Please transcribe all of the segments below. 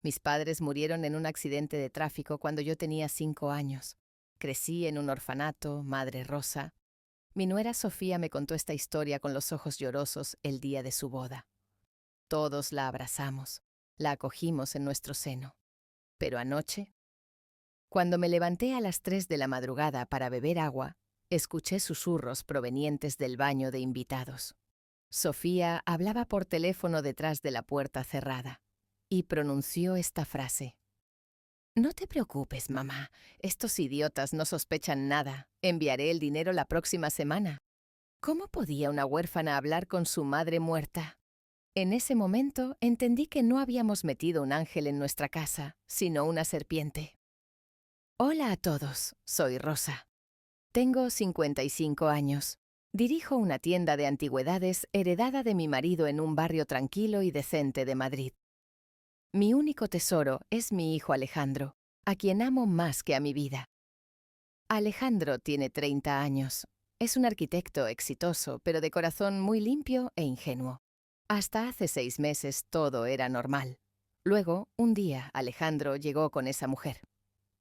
Mis padres murieron en un accidente de tráfico cuando yo tenía 5 años. Crecí en un orfanato, madre Rosa. Mi nuera Sofía me contó esta historia con los ojos llorosos el día de su boda. Todos la abrazamos, la acogimos en nuestro seno. Pero anoche, cuando me levanté a las 3 de la madrugada para beber agua, escuché susurros provenientes del baño de invitados. Sofía hablaba por teléfono detrás de la puerta cerrada y pronunció esta frase. «No te preocupes, mamá. Estos idiotas no sospechan nada. Enviaré el dinero la próxima semana». ¿Cómo podía una huérfana hablar con su madre muerta? En ese momento entendí que no habíamos metido un ángel en nuestra casa, sino una serpiente. Hola a todos, soy Rosa. Tengo 55 años. Dirijo una tienda de antigüedades heredada de mi marido en un barrio tranquilo y decente de Madrid. Mi único tesoro es mi hijo Alejandro, a quien amo más que a mi vida. Alejandro tiene 30 años. Es un arquitecto exitoso, pero de corazón muy limpio e ingenuo. Hasta hace 6 meses todo era normal. Luego, un día, Alejandro llegó con esa mujer.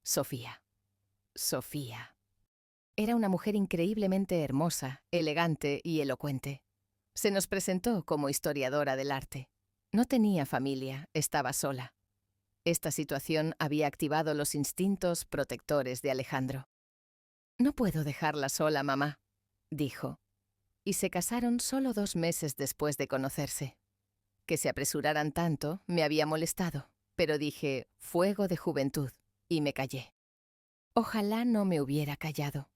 Sofía. Sofía. Era una mujer increíblemente hermosa, elegante y elocuente. Se nos presentó como historiadora del arte. No tenía familia, estaba sola. Esta situación había activado los instintos protectores de Alejandro. «No puedo dejarla sola, mamá», dijo. Y se casaron solo 2 meses después de conocerse. Que se apresuraran tanto me había molestado, pero dije, fuego de juventud, y me callé. Ojalá no me hubiera callado.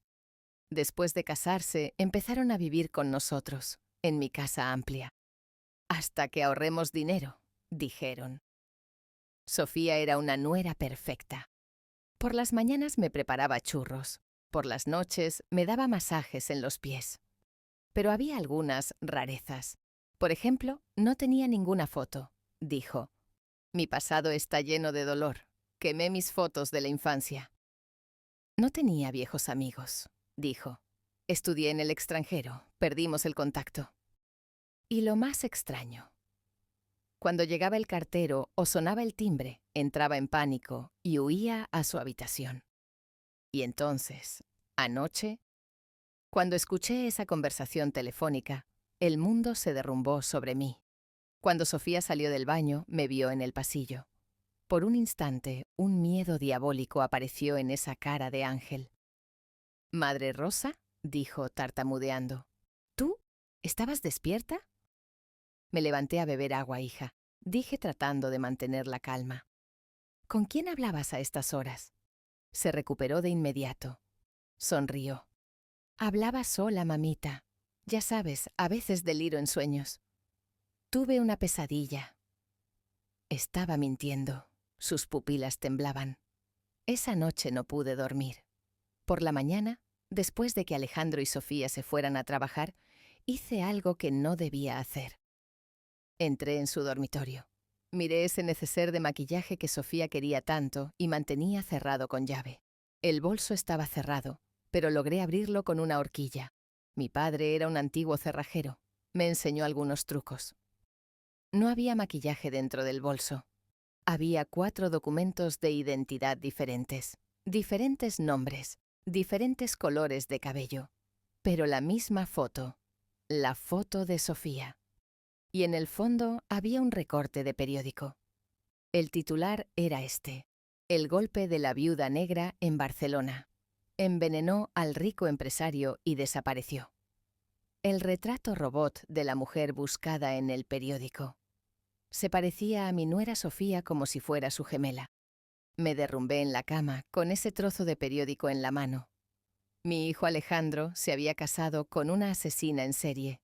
Después de casarse, empezaron a vivir con nosotros, en mi casa amplia. Hasta que ahorremos dinero, dijeron. Sofía era una nuera perfecta. Por las mañanas me preparaba churros, por las noches me daba masajes en los pies. Pero había algunas rarezas. Por ejemplo, no tenía ninguna foto, dijo. Mi pasado está lleno de dolor. Quemé mis fotos de la infancia. No tenía viejos amigos, dijo. Estudié en el extranjero, perdimos el contacto. Y lo más extraño. Cuando llegaba el cartero o sonaba el timbre, entraba en pánico y huía a su habitación. Y entonces, anoche, cuando escuché esa conversación telefónica, el mundo se derrumbó sobre mí. Cuando Sofía salió del baño, me vio en el pasillo. Por un instante, un miedo diabólico apareció en esa cara de ángel. «Madre Rosa», dijo tartamudeando. «¿Tú? ¿Estabas despierta?» Me levanté a beber agua, hija, dije tratando de mantener la calma. «¿Con quién hablabas a estas horas?» Se recuperó de inmediato. Sonrió. «Hablaba sola, mamita. Ya sabes, a veces deliro en sueños. Tuve una pesadilla». Estaba mintiendo. Sus pupilas temblaban. Esa noche no pude dormir. Por la mañana, después de que Alejandro y Sofía se fueran a trabajar, hice algo que no debía hacer. Entré en su dormitorio. Miré ese neceser de maquillaje que Sofía quería tanto y mantenía cerrado con llave. El bolso estaba cerrado, pero logré abrirlo con una horquilla. Mi padre era un antiguo cerrajero. Me enseñó algunos trucos. No había maquillaje dentro del bolso. Había 4 documentos de identidad diferentes nombres, diferentes colores de cabello, pero la misma foto, la foto de Sofía. Y en el fondo había un recorte de periódico. El titular era este: «El golpe de la viuda negra en Barcelona. Envenenó al rico empresario y desapareció». El retrato robot de la mujer buscada en el periódico. Se parecía a mi nuera Sofía como si fuera su gemela. Me derrumbé en la cama con ese trozo de periódico en la mano. Mi hijo Alejandro se había casado con una asesina en serie,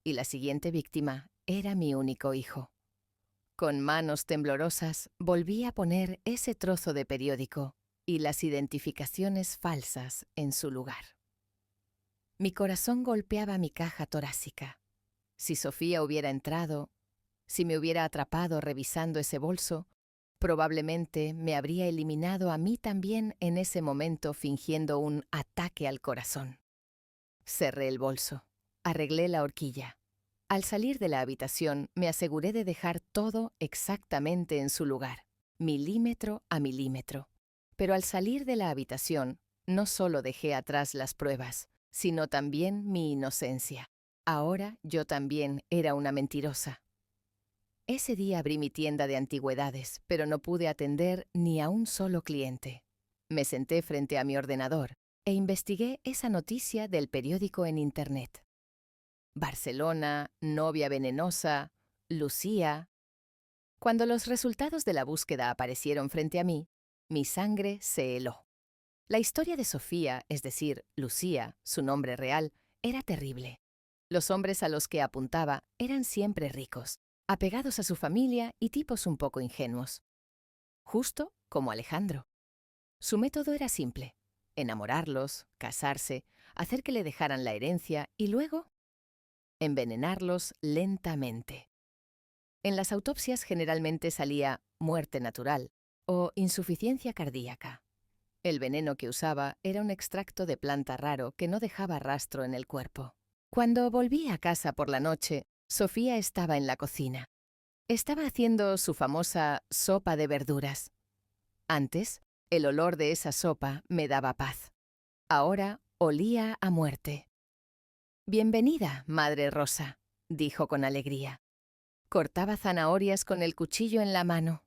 y la siguiente víctima era mi único hijo. Con manos temblorosas volví a poner ese trozo de periódico y las identificaciones falsas en su lugar. Mi corazón golpeaba mi caja torácica. Si Sofía hubiera entrado, si me hubiera atrapado revisando ese bolso, probablemente me habría eliminado a mí también en ese momento fingiendo un ataque al corazón. Cerré el bolso, arreglé la horquilla. Al salir de la habitación me aseguré de dejar todo exactamente en su lugar. milímetro a milímetro. Pero al salir de la habitación, no solo dejé atrás las pruebas, sino también mi inocencia. Ahora yo también era una mentirosa. Ese día abrí mi tienda de antigüedades, pero no pude atender ni a un solo cliente. Me senté frente a mi ordenador e investigué esa noticia del periódico en Internet. Barcelona, novia venenosa, Lucía. Cuando los resultados de la búsqueda aparecieron frente a mí, mi sangre se heló. La historia de Sofía, es decir, Lucía, su nombre real, era terrible. Los hombres a los que apuntaba eran siempre ricos, apegados a su familia y tipos un poco ingenuos. Justo como Alejandro. Su método era simple: enamorarlos, casarse, hacer que le dejaran la herencia y luego envenenarlos lentamente. En las autopsias generalmente salía muerte natural o insuficiencia cardíaca. El veneno que usaba era un extracto de planta raro que no dejaba rastro en el cuerpo. Cuando volví a casa por la noche, Sofía estaba en la cocina. Estaba haciendo su famosa sopa de verduras. Antes, el olor de esa sopa me daba paz. Ahora olía a muerte. «Bienvenida, Madre Rosa», dijo con alegría. Cortaba zanahorias con el cuchillo en la mano.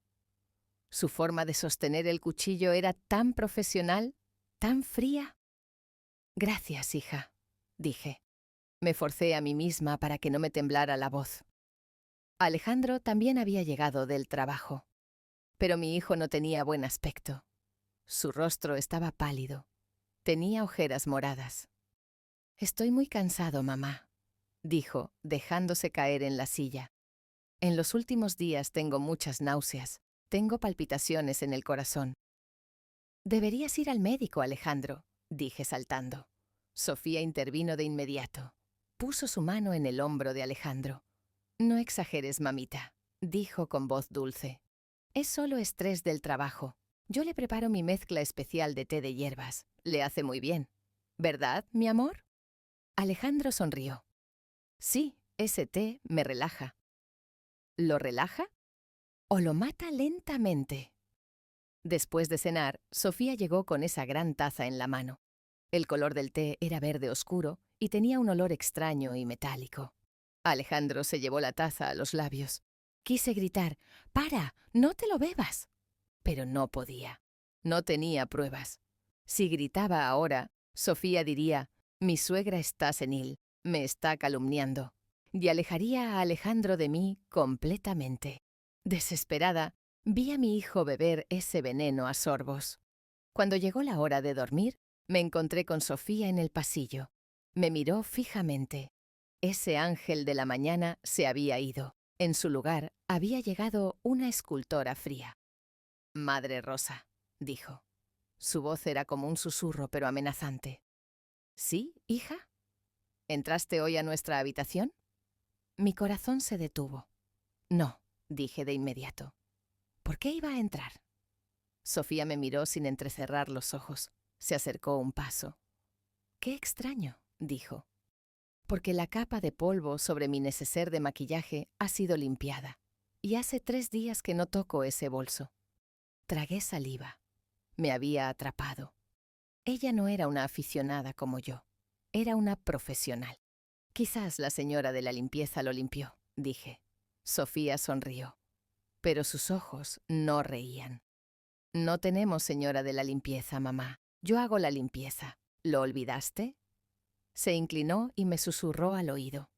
Su forma de sostener el cuchillo era tan profesional, tan fría. «Gracias, hija», dije. Me forcé a mí misma para que no me temblara la voz. Alejandro también había llegado del trabajo. Pero mi hijo no tenía buen aspecto. Su rostro estaba pálido. Tenía ojeras moradas. «Estoy muy cansado, mamá», dijo, dejándose caer en la silla. «En los últimos días tengo muchas náuseas. Tengo palpitaciones en el corazón». «Deberías ir al médico, Alejandro», dije saltando. Sofía intervino de inmediato. Puso su mano en el hombro de Alejandro. «No exageres, mamita», dijo con voz dulce. «Es solo estrés del trabajo. Yo le preparo mi mezcla especial de té de hierbas. Le hace muy bien. ¿Verdad, mi amor?» Alejandro sonrió. «Sí, ese té me relaja». ¿Lo relaja? ¿O lo mata lentamente? Después de cenar, Sofía llegó con esa gran taza en la mano. El color del té era verde oscuro y tenía un olor extraño y metálico. Alejandro se llevó la taza a los labios. Quise gritar: «¡Para! ¡No te lo bebas!». Pero no podía. No tenía pruebas. Si gritaba ahora, Sofía diría: «Mi suegra está senil, me está calumniando», y alejaría a Alejandro de mí completamente. Desesperada, vi a mi hijo beber ese veneno a sorbos. Cuando llegó la hora de dormir, me encontré con Sofía en el pasillo. Me miró fijamente. Ese ángel de la mañana se había ido. En su lugar había llegado una escultora fría. «Madre Rosa», dijo. Su voz era como un susurro, pero amenazante. «¿Sí, hija? ¿Entraste hoy a nuestra habitación?» Mi corazón se detuvo. «No», dije de inmediato. «¿Por qué iba a entrar?» Sofía me miró sin entrecerrar los ojos. Se acercó un paso. «Qué extraño», dijo. «Porque la capa de polvo sobre mi neceser de maquillaje ha sido limpiada. Y hace 3 días que no toco ese bolso». Tragué saliva. Me había atrapado. Ella no era una aficionada como yo. Era una profesional. «Quizás la señora de la limpieza lo limpió», dije. Sofía sonrió. Pero sus ojos no reían. «No tenemos señora de la limpieza, mamá. Yo hago la limpieza. ¿Lo olvidaste?». Se inclinó y me susurró al oído.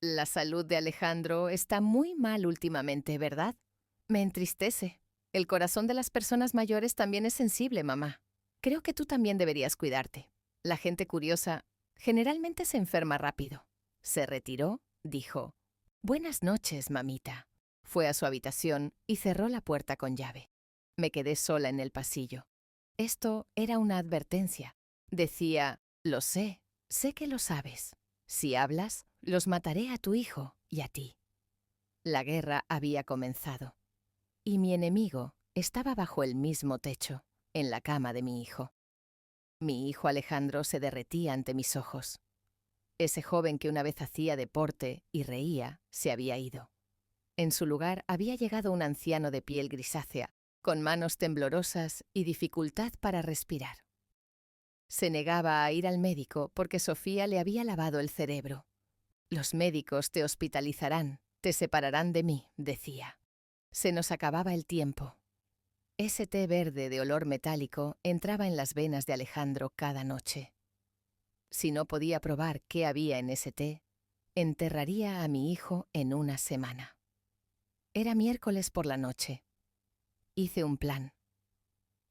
«La salud de Alejandro está muy mal últimamente, ¿verdad? Me entristece. El corazón de las personas mayores también es sensible, mamá. Creo que tú también deberías cuidarte. La gente curiosa generalmente se enferma rápido». Se retiró, dijo: «Buenas noches, mamita». Fue a su habitación y cerró la puerta con llave. Me quedé sola en el pasillo. Esto era una advertencia. Decía: «Lo sé que lo sabes. Si hablas, los mataré a tu hijo y a ti». La guerra había comenzado. Y mi enemigo estaba bajo el mismo techo, en la cama de mi hijo. Mi hijo Alejandro se derretía ante mis ojos. Ese joven que una vez hacía deporte y reía se había ido. En su lugar había llegado un anciano de piel grisácea, con manos temblorosas y dificultad para respirar. Se negaba a ir al médico porque Sofía le había lavado el cerebro. «Los médicos te hospitalizarán, te separarán de mí», decía. Se nos acababa el tiempo. Ese té verde de olor metálico entraba en las venas de Alejandro cada noche. Si no podía probar qué había en ese té, enterraría a mi hijo en una semana. Era miércoles por la noche. Hice un plan.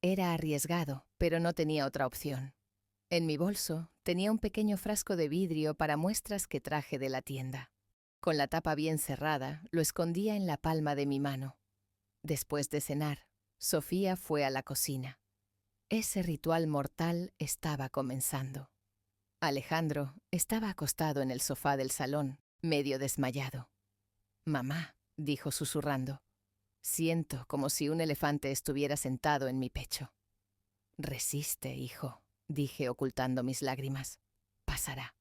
Era arriesgado, pero no tenía otra opción. En mi bolso tenía un pequeño frasco de vidrio para muestras que traje de la tienda. Con la tapa bien cerrada, lo escondía en la palma de mi mano. Después de cenar, Sofía fue a la cocina. Ese ritual mortal estaba comenzando. Alejandro estaba acostado en el sofá del salón, medio desmayado. «Mamá», dijo susurrando. «Siento como si un elefante estuviera sentado en mi pecho». «Resiste, hijo», dije ocultando mis lágrimas. «Pasará».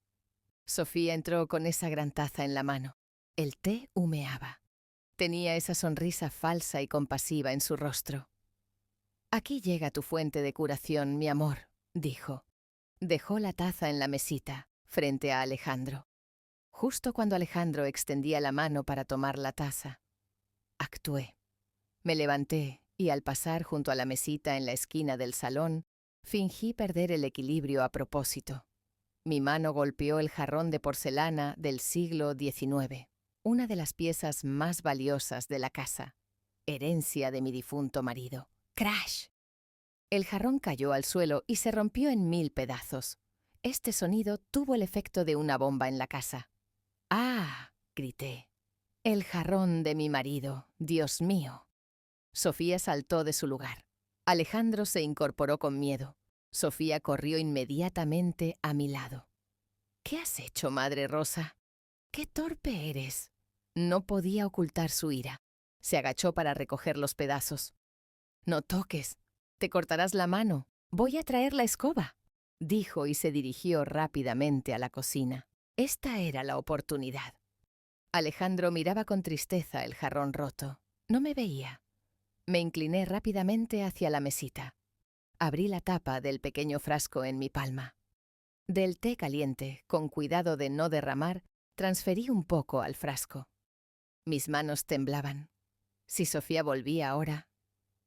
Sofía entró con esa gran taza en la mano. El té humeaba. Tenía esa sonrisa falsa y compasiva en su rostro. «Aquí llega tu fuente de curación, mi amor», dijo. Dejó la taza en la mesita, frente a Alejandro. Justo cuando Alejandro extendía la mano para tomar la taza, actué. Me levanté y al pasar junto a la mesita en la esquina del salón, fingí perder el equilibrio a propósito. Mi mano golpeó el jarrón de porcelana del siglo XIX, una de las piezas más valiosas de la casa, herencia de mi difunto marido. ¡Crash! El jarrón cayó al suelo y se rompió en 1000 pedazos. Este sonido tuvo el efecto de una bomba en la casa. «¡Ah!», grité. «El jarrón de mi marido, Dios mío». Sofía saltó de su lugar. Alejandro se incorporó con miedo. Sofía corrió inmediatamente a mi lado. «¿Qué has hecho, Madre Rosa? ¡Qué torpe eres!». No podía ocultar su ira. Se agachó para recoger los pedazos. «No toques, te cortarás la mano. Voy a traer la escoba», dijo y se dirigió rápidamente a la cocina. Esta era la oportunidad. Alejandro miraba con tristeza el jarrón roto. No me veía. Me incliné rápidamente hacia la mesita. Abrí la tapa del pequeño frasco en mi palma. Del té caliente, con cuidado de no derramar, transferí un poco al frasco. Mis manos temblaban. Si Sofía volvía ahora,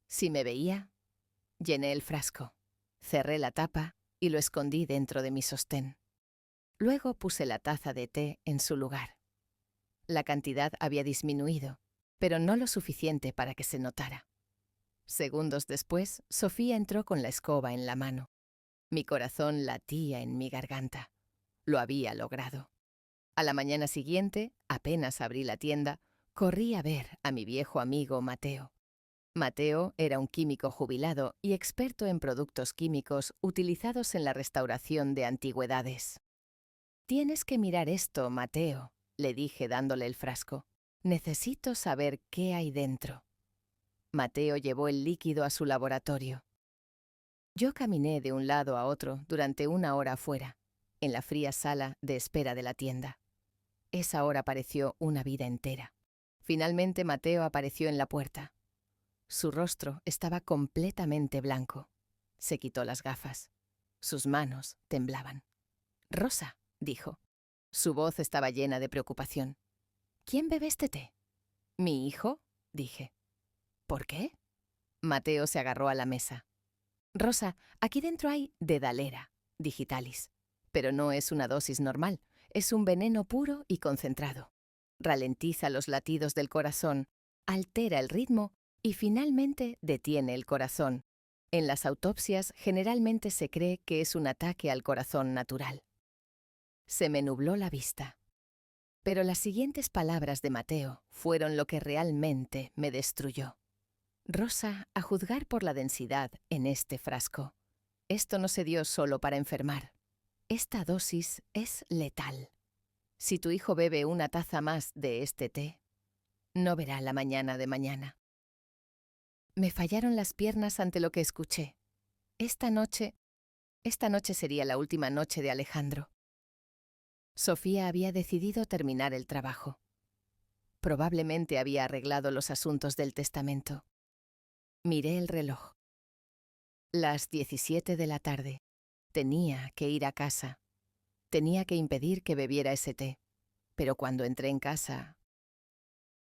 si me veía, llené el frasco, cerré la tapa y lo escondí dentro de mi sostén. Luego puse la taza de té en su lugar. La cantidad había disminuido, pero no lo suficiente para que se notara. Segundos después, Sofía entró con la escoba en la mano. Mi corazón latía en mi garganta. Lo había logrado. A la mañana siguiente, apenas abrí la tienda, corrí a ver a mi viejo amigo Mateo. Mateo era un químico jubilado y experto en productos químicos utilizados en la restauración de antigüedades. «Tienes que mirar esto, Mateo», le dije dándole el frasco. «Necesito saber qué hay dentro». Mateo llevó el líquido a su laboratorio. Yo caminé de un lado a otro durante 1 hora afuera, en la fría sala de espera de la tienda. Esa hora pareció una vida entera. Finalmente Mateo apareció en la puerta. Su rostro estaba completamente blanco. Se quitó las gafas. Sus manos temblaban. «Rosa», dijo. Su voz estaba llena de preocupación. «¿Quién bebe este té?». «Mi hijo», dije. «¿Por qué?». Mateo se agarró a la mesa. «Rosa, aquí dentro hay dedalera, digitalis. Pero no es una dosis normal, es un veneno puro y concentrado. Ralentiza los latidos del corazón, altera el ritmo y finalmente detiene el corazón. En las autopsias generalmente se cree que es un ataque al corazón natural». Se me nubló la vista. Pero las siguientes palabras de Mateo fueron lo que realmente me destruyó. «Rosa, a juzgar por la densidad en este frasco, esto no se dio solo para enfermar. Esta dosis es letal. Si tu hijo bebe una taza más de este té, no verá la mañana de mañana». Me fallaron las piernas ante lo que escuché. Esta noche sería la última noche de Alejandro. Sofía había decidido terminar el trabajo. Probablemente había arreglado los asuntos del testamento. Miré el reloj. Las 17 de la tarde. Tenía que ir a casa. Tenía que impedir que bebiera ese té. Pero cuando entré en casa,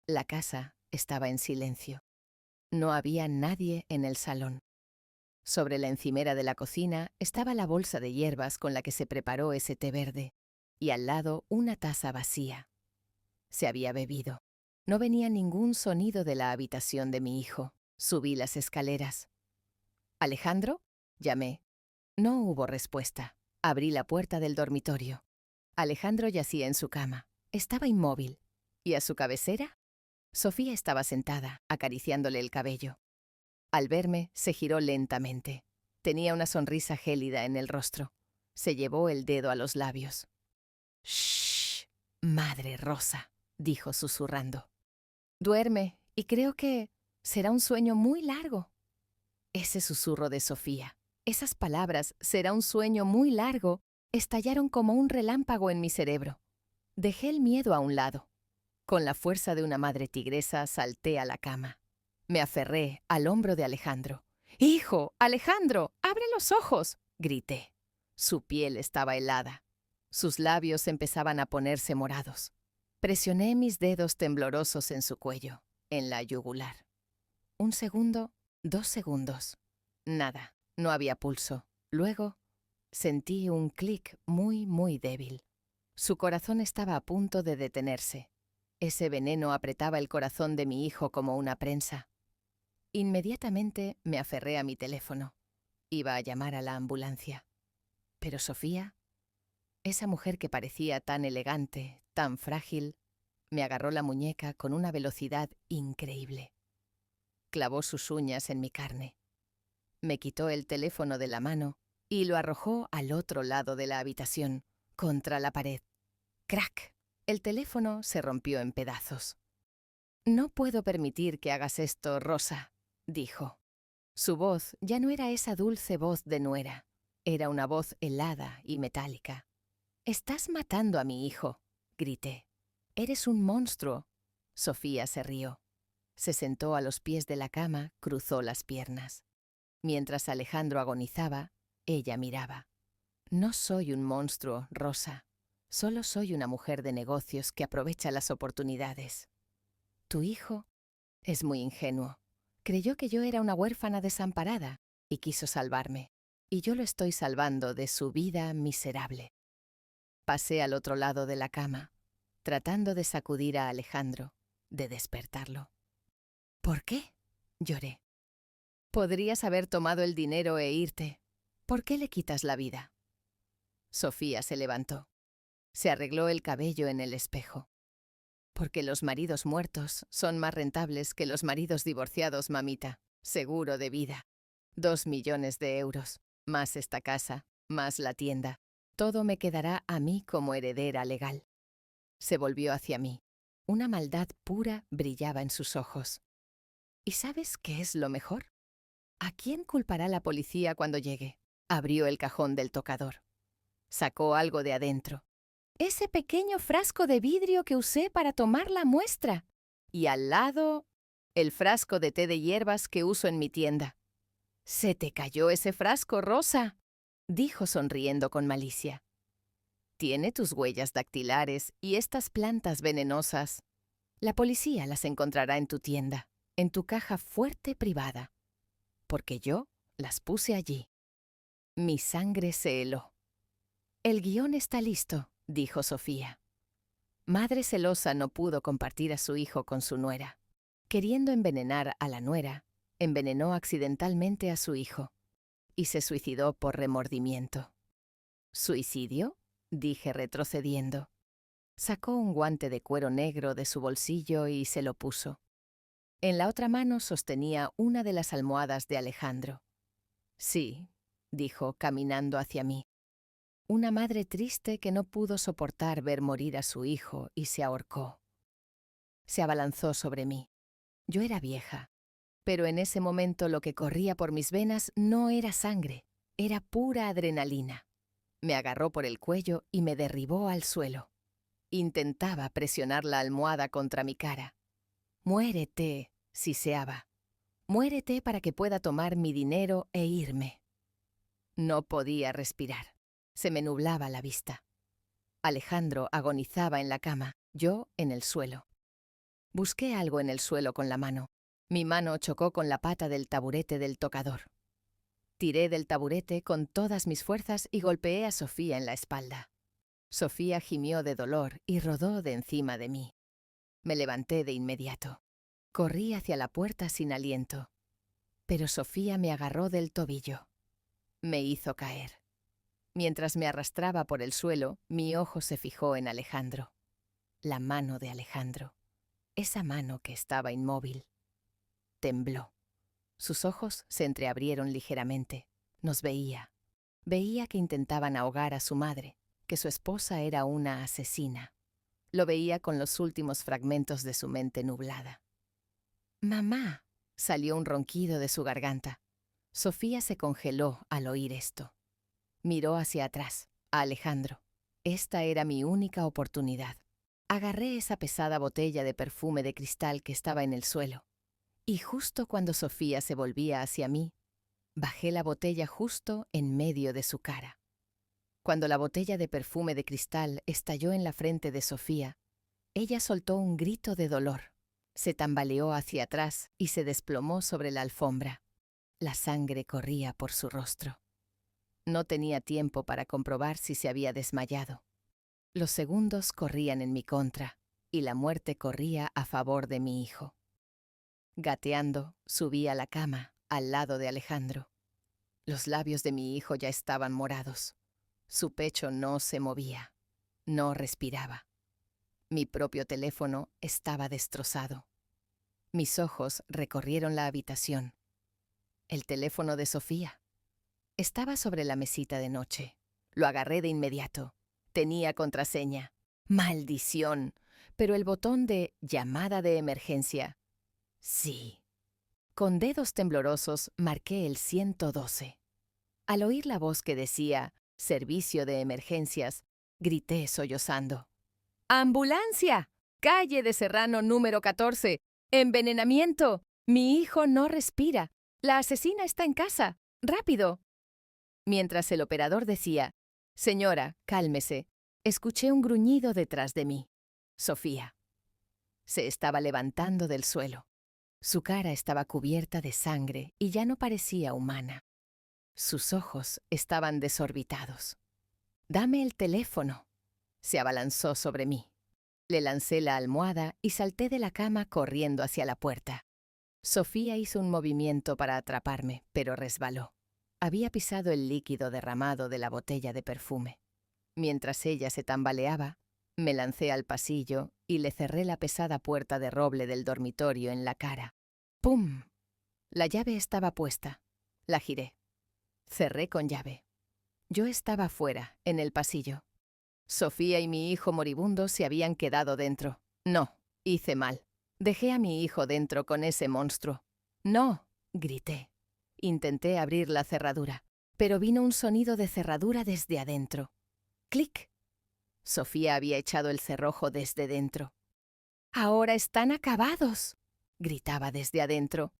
la casa estaba en silencio. No había nadie en el salón. Sobre la encimera de la cocina estaba la bolsa de hierbas con la que se preparó ese té verde, y al lado una taza vacía. Se había bebido. No venía ningún sonido de la habitación de mi hijo. Subí las escaleras. ¿Alejandro? Llamé. No hubo respuesta. Abrí la puerta del dormitorio. Alejandro yacía en su cama. Estaba inmóvil. ¿Y a su cabecera? Sofía estaba sentada, acariciándole el cabello. Al verme, se giró lentamente. Tenía una sonrisa gélida en el rostro. Se llevó el dedo a los labios. «Shh, madre Rosa», dijo susurrando. «Duerme, y creo que será un sueño muy largo». Ese susurro de Sofía, esas palabras, «será un sueño muy largo», estallaron como un relámpago en mi cerebro. Dejé el miedo a un lado. Con la fuerza de una madre tigresa salté a la cama. Me aferré al hombro de Alejandro. «¡Hijo, Alejandro, abre los ojos!», grité. Su piel estaba helada. Sus labios empezaban a ponerse morados. Presioné mis dedos temblorosos en su cuello, en la yugular. 1 segundo, 2 segundos. Nada, no había pulso. Luego, sentí un clic muy, muy débil. Su corazón estaba a punto de detenerse. Ese veneno apretaba el corazón de mi hijo como una prensa. Inmediatamente me aferré a mi teléfono. Iba a llamar a la ambulancia. Pero Sofía, esa mujer que parecía tan elegante, tan frágil, me agarró la muñeca con una velocidad increíble. Clavó sus uñas en mi carne. Me quitó el teléfono de la mano y lo arrojó al otro lado de la habitación, contra la pared. ¡Crack! El teléfono se rompió en pedazos. «No puedo permitir que hagas esto, Rosa», dijo. Su voz ya no era esa dulce voz de nuera. Era una voz helada y metálica. «Estás matando a mi hijo», grité. «Eres un monstruo». Sofía se rió. Se sentó a los pies de la cama, cruzó las piernas. Mientras Alejandro agonizaba, ella miraba. «No soy un monstruo, Rosa. Solo soy una mujer de negocios que aprovecha las oportunidades. Tu hijo es muy ingenuo. Creyó que yo era una huérfana desamparada y quiso salvarme. Y yo lo estoy salvando de su vida miserable». Pasé al otro lado de la cama, tratando de sacudir a Alejandro, de despertarlo. «¿Por qué?», lloré. «Podrías haber tomado el dinero e irte. ¿Por qué le quitas la vida?». Sofía se levantó. Se arregló el cabello en el espejo. «Porque los maridos muertos son más rentables que los maridos divorciados, mamita. Seguro de vida. 2 millones de euros, más esta casa, más la tienda. Todo me quedará a mí como heredera legal». Se volvió hacia mí. Una maldad pura brillaba en sus ojos. ¿Y sabes qué es lo mejor? ¿A quién culpará la policía cuando llegue? Abrió el cajón del tocador. Sacó algo de adentro. «Ese pequeño frasco de vidrio que usé para tomar la muestra. Y al lado, el frasco de té de hierbas que uso en mi tienda». «Se te cayó ese frasco, Rosa», dijo sonriendo con malicia. «Tiene tus huellas dactilares y estas plantas venenosas. La policía las encontrará en tu tienda, en tu caja fuerte privada. Porque yo las puse allí». Mi sangre se heló. «El guión está listo», dijo Sofía. Madre celosa no pudo compartir a su hijo con su nuera. Queriendo envenenar a la nuera, envenenó accidentalmente a su hijo y se suicidó por remordimiento. «¿Suicidio?», dije retrocediendo. Sacó un guante de cuero negro de su bolsillo y se lo puso. En la otra mano sostenía una de las almohadas de Alejandro. «Sí», dijo caminando hacia mí. Una madre triste que no pudo soportar ver morir a su hijo y se ahorcó. Se abalanzó sobre mí. Yo era vieja, pero en ese momento lo que corría por mis venas no era sangre, era pura adrenalina. Me agarró por el cuello y me derribó al suelo. Intentaba presionar la almohada contra mi cara. «Muérete», siseaba. Muérete para que pueda tomar mi dinero e irme. No podía respirar. Se me nublaba la vista. Alejandro agonizaba en la cama, yo en el suelo. Busqué algo en el suelo con la mano. Mi mano chocó con la pata del taburete del tocador. Tiré del taburete con todas mis fuerzas y golpeé a Sofía en la espalda. Sofía gimió de dolor y rodó de encima de mí. Me levanté de inmediato. Corrí hacia la puerta sin aliento. Pero Sofía me agarró del tobillo. Me hizo caer. Mientras me arrastraba por el suelo, mi ojo se fijó en Alejandro. La mano de Alejandro. Esa mano que estaba inmóvil. Tembló. Sus ojos se entreabrieron ligeramente. Nos veía. Veía que intentaban ahogar a su madre, que su esposa era una asesina. Lo veía con los últimos fragmentos de su mente nublada. «Mamá», salió un ronquido de su garganta. Sofía se congeló al oír esto. Miró hacia atrás, a Alejandro. Esta era mi única oportunidad. Agarré esa pesada botella de perfume de cristal que estaba en el suelo. Y justo cuando Sofía se volvía hacia mí, bajé la botella justo en medio de su cara. Cuando la botella de perfume de cristal estalló en la frente de Sofía, ella soltó un grito de dolor. Se tambaleó hacia atrás y se desplomó sobre la alfombra. La sangre corría por su rostro. No tenía tiempo para comprobar si se había desmayado. Los segundos corrían en mi contra y la muerte corría a favor de mi hijo. Gateando, subí a la cama, al lado de Alejandro. Los labios de mi hijo ya estaban morados. Su pecho no se movía. No respiraba. Mi propio teléfono estaba destrozado. Mis ojos recorrieron la habitación. El teléfono de Sofía. Estaba sobre la mesita de noche. Lo agarré de inmediato. Tenía contraseña. ¡Maldición! Pero el botón de llamada de emergencia. Sí. Con dedos temblorosos marqué el 112. Al oír la voz que decía «Servicio de emergencias», grité sollozando. «¡Ambulancia! Calle de Serrano número 14. ¡Envenenamiento! Mi hijo no respira. La asesina está en casa. ¡Rápido!». Mientras el operador decía «Señora, cálmese», escuché un gruñido detrás de mí. Sofía. Se estaba levantando del suelo. Su cara estaba cubierta de sangre y ya no parecía humana. Sus ojos estaban desorbitados. «Dame el teléfono». Se abalanzó sobre mí. Le lancé la almohada y salté de la cama corriendo hacia la puerta. Sofía hizo un movimiento para atraparme, pero resbaló. Había pisado el líquido derramado de la botella de perfume. Mientras ella se tambaleaba, me lancé al pasillo y le cerré la pesada puerta de roble del dormitorio en la cara. ¡Pum! La llave estaba puesta. La giré. Cerré con llave. Yo estaba fuera, en el pasillo. Sofía y mi hijo moribundo se habían quedado dentro. No, hice mal. Dejé a mi hijo dentro con ese monstruo. «No», grité. Intenté abrir la cerradura, pero vino un sonido de cerradura desde adentro. ¡Clic! Sofía había echado el cerrojo desde dentro. «¡Ahora están acabados!», gritaba desde adentro.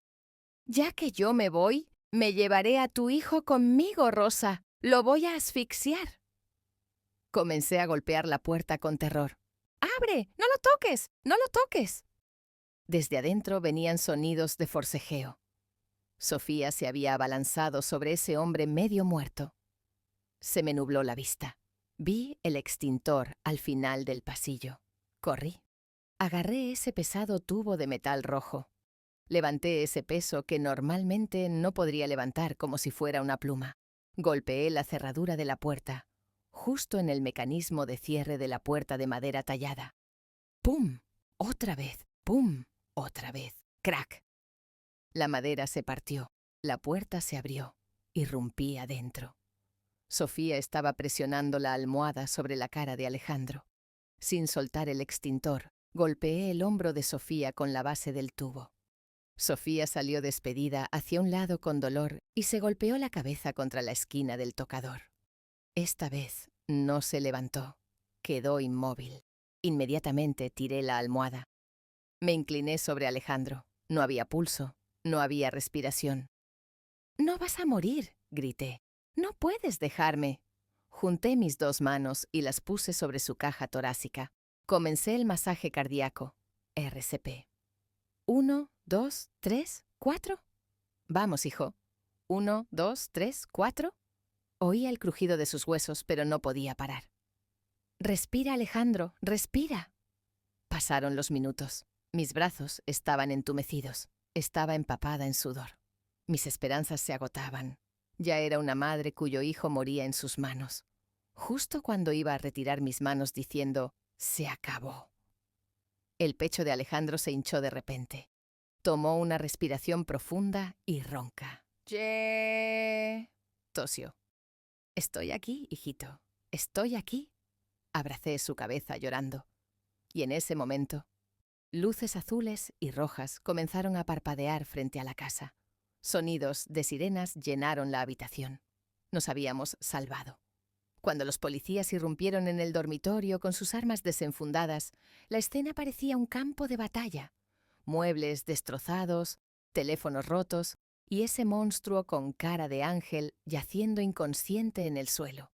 «Ya que yo me voy, me llevaré a tu hijo conmigo, Rosa. Lo voy a asfixiar». Comencé a golpear la puerta con terror. «¡Abre! ¡No lo toques! ¡No lo toques!». Desde adentro venían sonidos de forcejeo. Sofía se había abalanzado sobre ese hombre medio muerto. Se me nubló la vista. Vi el extintor al final del pasillo. Corrí. Agarré ese pesado tubo de metal rojo. Levanté ese peso que normalmente no podría levantar como si fuera una pluma. Golpeé la cerradura de la puerta, justo en el mecanismo de cierre de la puerta de madera tallada. ¡Pum! Otra vez. ¡Pum! Otra vez. ¡Crack! La madera se partió. La puerta se abrió. Irrumpí adentro. Sofía estaba presionando la almohada sobre la cara de Alejandro. Sin soltar el extintor, golpeé el hombro de Sofía con la base del tubo. Sofía salió despedida hacia un lado con dolor y se golpeó la cabeza contra la esquina del tocador. Esta vez no se levantó. Quedó inmóvil. Inmediatamente tiré la almohada. Me incliné sobre Alejandro. No había pulso. No había respiración. «¡No vas a morir!», grité. «¡No puedes dejarme!». Junté mis 2 manos y las puse sobre su caja torácica. Comencé el masaje cardíaco. RCP. 1, 2, 3, 4. «Vamos, hijo. 1, 2, 3, 4». Oía el crujido de sus huesos, pero no podía parar. «Respira, Alejandro, respira». Pasaron los minutos. Mis brazos estaban entumecidos. Estaba empapada en sudor. Mis esperanzas se agotaban. Ya era una madre cuyo hijo moría en sus manos. Justo cuando iba a retirar mis manos diciendo, «Se acabó». El pecho de Alejandro se hinchó de repente. Tomó una respiración profunda y ronca. «¡Ye!», tosió. «Estoy aquí, hijito. Estoy aquí». Abracé su cabeza llorando. Y en ese momento, luces azules y rojas comenzaron a parpadear frente a la casa. Sonidos de sirenas llenaron la habitación. Nos habíamos salvado. Cuando los policías irrumpieron en el dormitorio con sus armas desenfundadas, la escena parecía un campo de batalla. Muebles destrozados, teléfonos rotos y ese monstruo con cara de ángel yaciendo inconsciente en el suelo.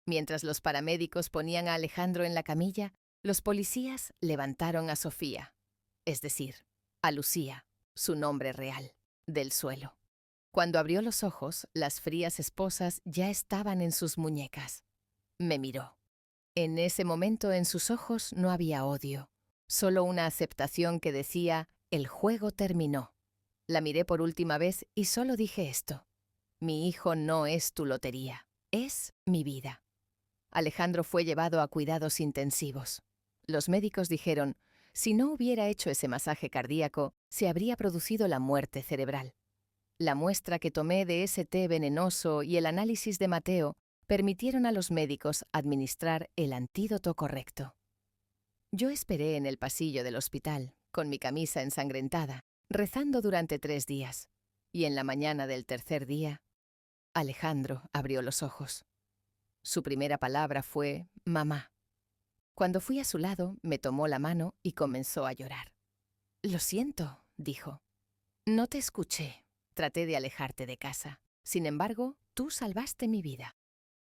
Mientras los paramédicos ponían a Alejandro en la camilla, los policías levantaron a Sofía, es decir, a Lucía, su nombre real, del suelo. Cuando abrió los ojos, las frías esposas ya estaban en sus muñecas. Me miró. En ese momento en sus ojos no había odio, solo una aceptación que decía, «El juego terminó». La miré por última vez y solo dije esto: «Mi hijo no es tu lotería, es mi vida». Alejandro fue llevado a cuidados intensivos. Los médicos dijeron, si no hubiera hecho ese masaje cardíaco, se habría producido la muerte cerebral. La muestra que tomé de ese té venenoso y el análisis de Mateo permitieron a los médicos administrar el antídoto correcto. Yo esperé en el pasillo del hospital, con mi camisa ensangrentada, rezando durante 3 días. Y en la mañana del tercer día, Alejandro abrió los ojos. Su primera palabra fue «mamá». Cuando fui a su lado, me tomó la mano y comenzó a llorar. «Lo siento», dijo. «No te escuché. Traté de alejarte de casa. Sin embargo, tú salvaste mi vida».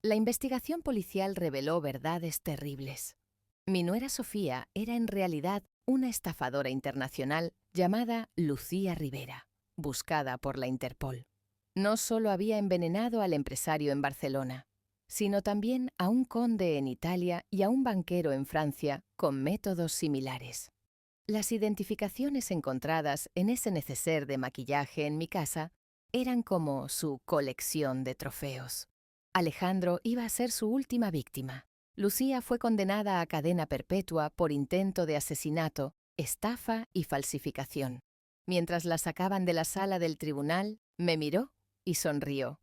La investigación policial reveló verdades terribles. Mi nuera Sofía era en realidad una estafadora internacional llamada Lucía Rivera, buscada por la Interpol. No solo había envenenado al empresario en Barcelona, sino también a un conde en Italia y a un banquero en Francia con métodos similares. Las identificaciones encontradas en ese neceser de maquillaje en mi casa eran como su colección de trofeos. Alejandro iba a ser su última víctima. Lucía fue condenada a cadena perpetua por intento de asesinato, estafa y falsificación. Mientras la sacaban de la sala del tribunal, me miró y sonrió.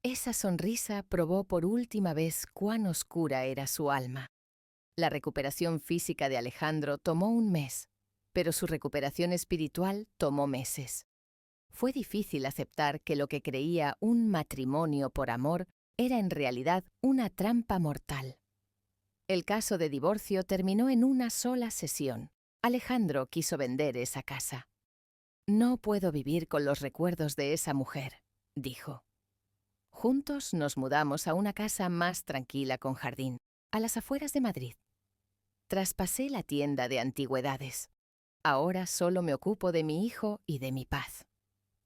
Esa sonrisa probó por última vez cuán oscura era su alma. La recuperación física de Alejandro tomó 1 mes, pero su recuperación espiritual tomó meses. Fue difícil aceptar que lo que creía un matrimonio por amor era en realidad una trampa mortal. El caso de divorcio terminó en una sola sesión. Alejandro quiso vender esa casa. «No puedo vivir con los recuerdos de esa mujer», dijo. Juntos nos mudamos a una casa más tranquila con jardín, a las afueras de Madrid. Traspasé la tienda de antigüedades. Ahora solo me ocupo de mi hijo y de mi paz.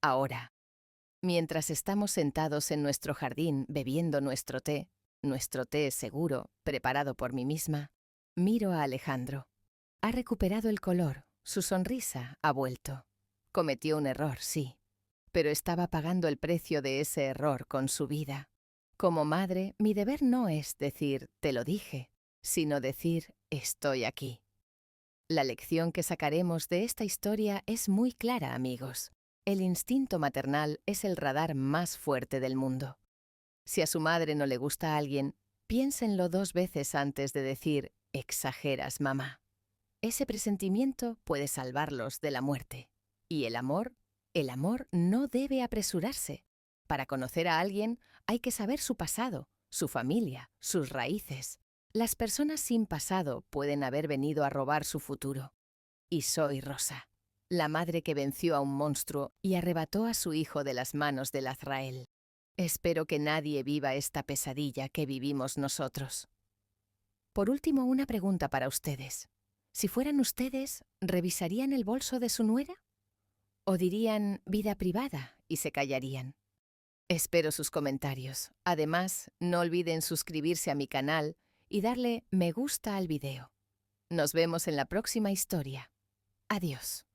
Ahora, mientras estamos sentados en nuestro jardín bebiendo nuestro té seguro, preparado por mí misma, miro a Alejandro. Ha recuperado el color, su sonrisa ha vuelto. Cometió un error, sí, pero estaba pagando el precio de ese error con su vida. Como madre, mi deber no es decir «te lo dije», sino decir «estoy aquí». La lección que sacaremos de esta historia es muy clara, amigos. El instinto maternal es el radar más fuerte del mundo. Si a su madre no le gusta a alguien, piénsenlo 2 veces antes de decir «exageras, mamá». Ese presentimiento puede salvarlos de la muerte. Y el amor no debe apresurarse. Para conocer a alguien hay que saber su pasado, su familia, sus raíces. Las personas sin pasado pueden haber venido a robar su futuro. Y soy Rosa. la madre que venció a un monstruo y arrebató a su hijo de las manos del Azrael. Espero que nadie viva esta pesadilla que vivimos nosotros. Por último, una pregunta para ustedes. Si fueran ustedes, ¿revisarían el bolso de su nuera? ¿O dirían vida privada y se callarían? Espero sus comentarios. Además, no olviden suscribirse a mi canal y darle me gusta al video. Nos vemos en la próxima historia. Adiós.